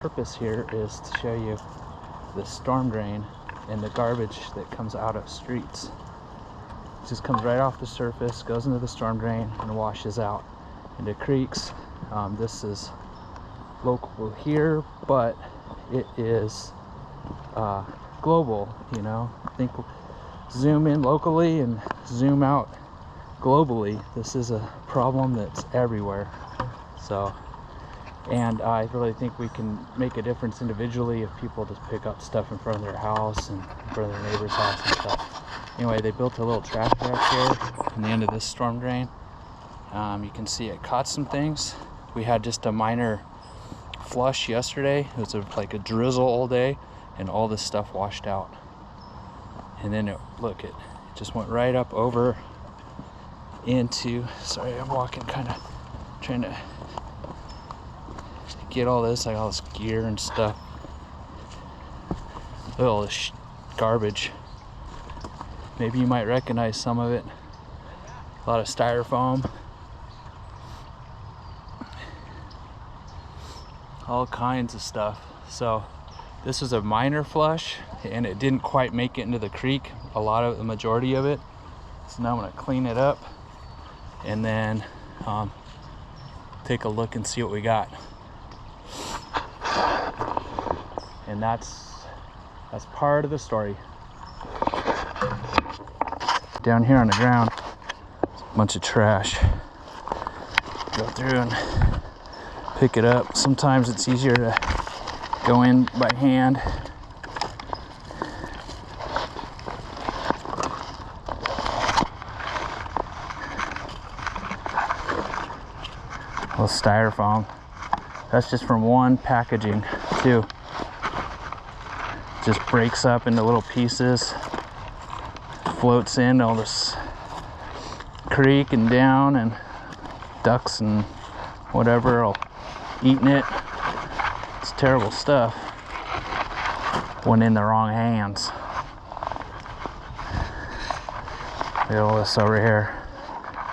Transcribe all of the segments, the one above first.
Purpose here is to show you the storm drain and the garbage that comes out of streets. It just comes right off the surface, goes into the storm drain, and washes out into creeks. This is local here, but it is global, you know. I think zoom in locally and zoom out globally. This is a problem that's everywhere. And I really think we can make a difference individually if people just pick up stuff in front of their house and in front of their neighbor's house and stuff. Anyway, they built a little trash rack here on the end of this storm drain. You can see it caught some things. We had just a minor flush yesterday. It was like a drizzle all day, and all this stuff washed out. And then it just went right up over into, sorry, I'm walking kind of trying to get all this, like all this gear and stuff. Look at all this garbage. Maybe you might recognize some of it. A lot of styrofoam. All kinds of stuff. So this was a minor flush, and it didn't quite make it into the creek, the majority of it. So now I'm gonna clean it up and then take a look and see what we got. And that's part of the story. Down here on the ground, a bunch of trash. Go through and pick it up. Sometimes it's easier to go in by hand. A little styrofoam. That's just from one packaging too. Just breaks up into little pieces, floats in all this creek and down, and ducks and whatever are eating it. It's terrible stuff when in the wrong hands. Look at all this over here,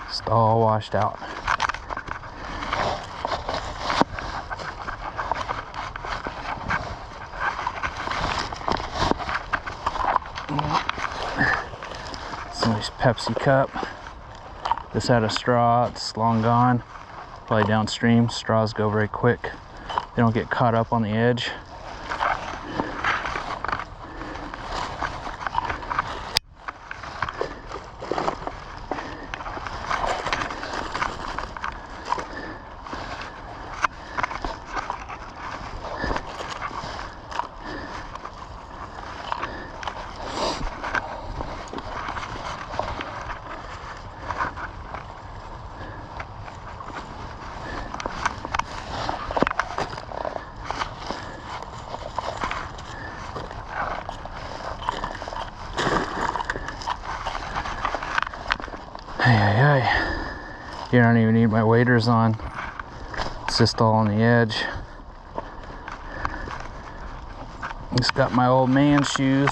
just all washed out. Somebody's Pepsi cup. This had a straw, it's long gone. Probably downstream. Straws go very quick. They don't get caught up on the edge. Here I don't even need my waders on. It's just all on the edge. Just got my old man shoes.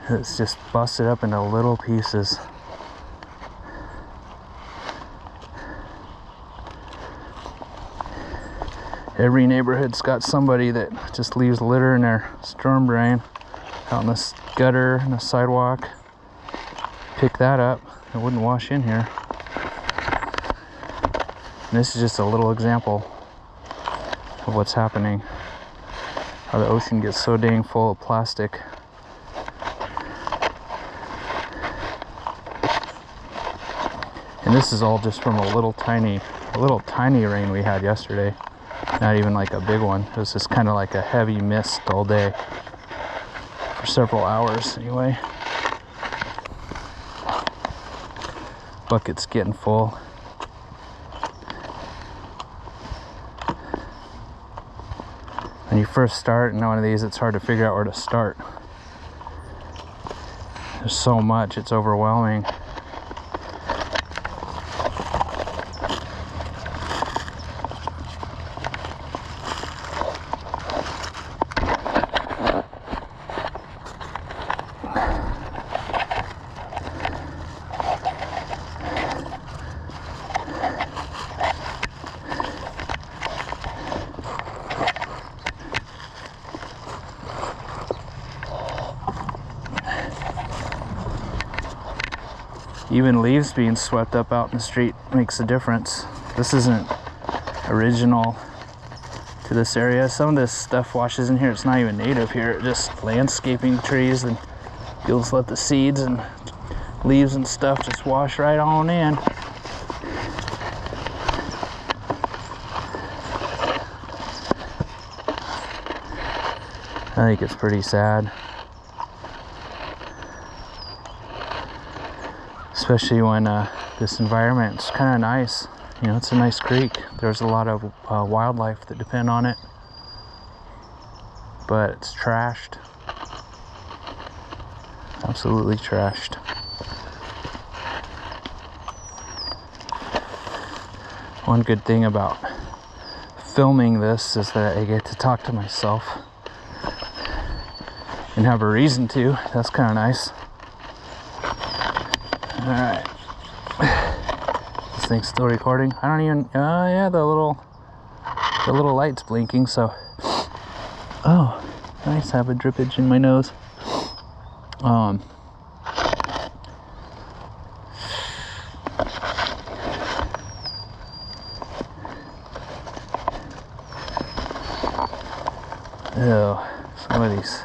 It's just busted up into little pieces. Every neighborhood's got somebody that just leaves litter in their storm drain, out in the gutter and the sidewalk. Pick that up, it wouldn't wash in here. And this is just a little example of what's happening. How the ocean gets so dang full of plastic. And this is all just from a little tiny rain we had yesterday. Not even like a big one. It was just kind of like a heavy mist all day for several hours anyway. Bucket's getting full. When you first start in one of these, it's hard to figure out where to start. There's so much, it's overwhelming. Even leaves being swept up out in the street makes a difference. This isn't original to this area. Some of this stuff washes in here. It's not even native here. Just landscaping trees, and you'll just let the seeds and leaves and stuff just wash right on in. I think it's pretty sad. Especially when this environment's kind of nice. You know, it's a nice creek. There's a lot of wildlife that depend on it. But it's trashed. Absolutely trashed. One good thing about filming this is that I get to talk to myself and have a reason to. That's kind of nice. All right. This thing's still recording. I don't even. Yeah, the little light's blinking. So, oh, nice. I have a drippage in my nose. Oh, some of these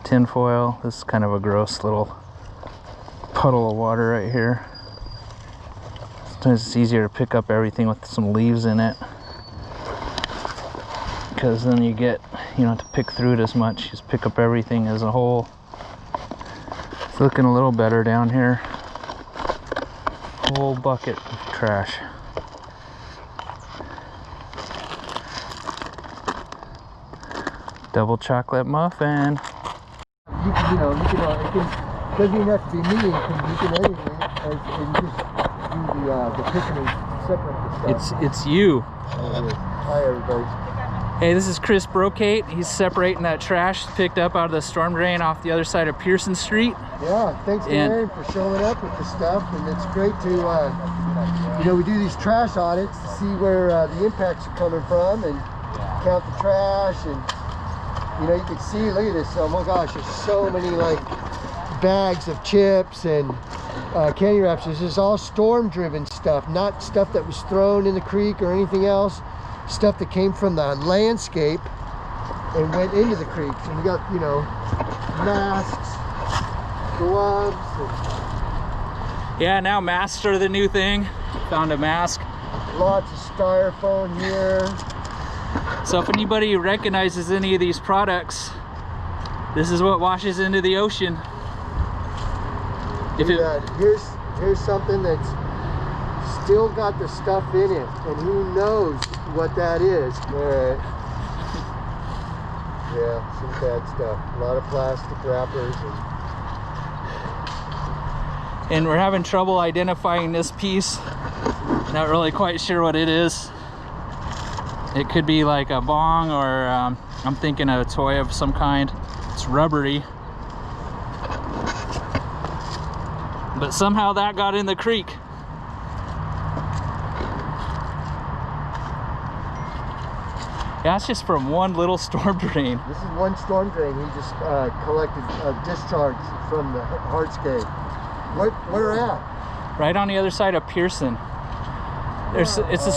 tin foil. This is kind of a gross little puddle of water right here. Sometimes it's easier to pick up everything with some leaves in it, because then you don't have to pick through it as much. You just pick up everything as a whole. It's looking a little better down here. Whole bucket of trash. Double chocolate muffin. You can, it doesn't even have to be me. You can edit it and just do the picking and separate the stuff. It's you. Oh, it is. Hi, everybody. Hey, this is Chris Brocate. He's separating that trash picked up out of the storm drain off the other side of Pearson Street. Yeah, thanks to Aaron for showing up with the stuff, and it's great to, we do these trash audits to see where the impacts are coming from and count the trash, and you can see, look at this, oh my gosh, there's so many like bags of chips and candy wraps. This is all storm driven stuff, not stuff that was thrown in the creek or anything else. Stuff that came from the landscape and went into the creek. And we got, masks, gloves. Yeah, now masks are the new thing. Found a mask. Lots of styrofoam here. So if anybody recognizes any of these products, this is what washes into the ocean. Here's something that's still got the stuff in it, and who knows what that is. But yeah, some bad stuff. A lot of plastic wrappers. And we're having trouble identifying this piece. Not really quite sure what it is. It could be like a bong, or I'm thinking of a toy of some kind. It's rubbery. But somehow that got in the creek. Yeah, it's just from one little storm drain. This is one storm drain. He just collected a discharge from the hardscape. Where at? Right on the other side of Pearson. It's a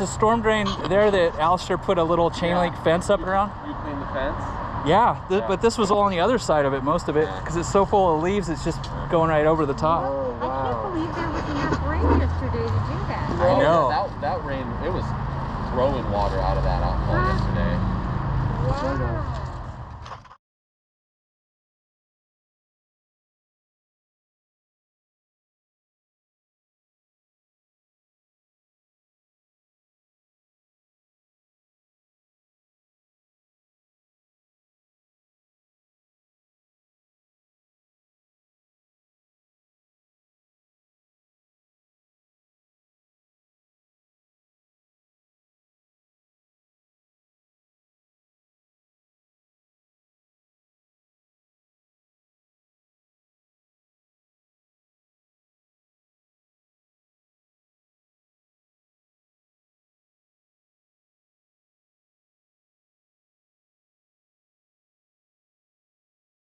storm drain there that Alistair put a little chain link fence up around. You cleaned the fence? Yeah, but this was all on the other side of it, most of it, because it's so full of leaves, it's just going right over the top. Oh, wow. I can't believe there was enough rain yesterday to do that. I know. That rain, it was throwing water out of that outfall yesterday. Wow.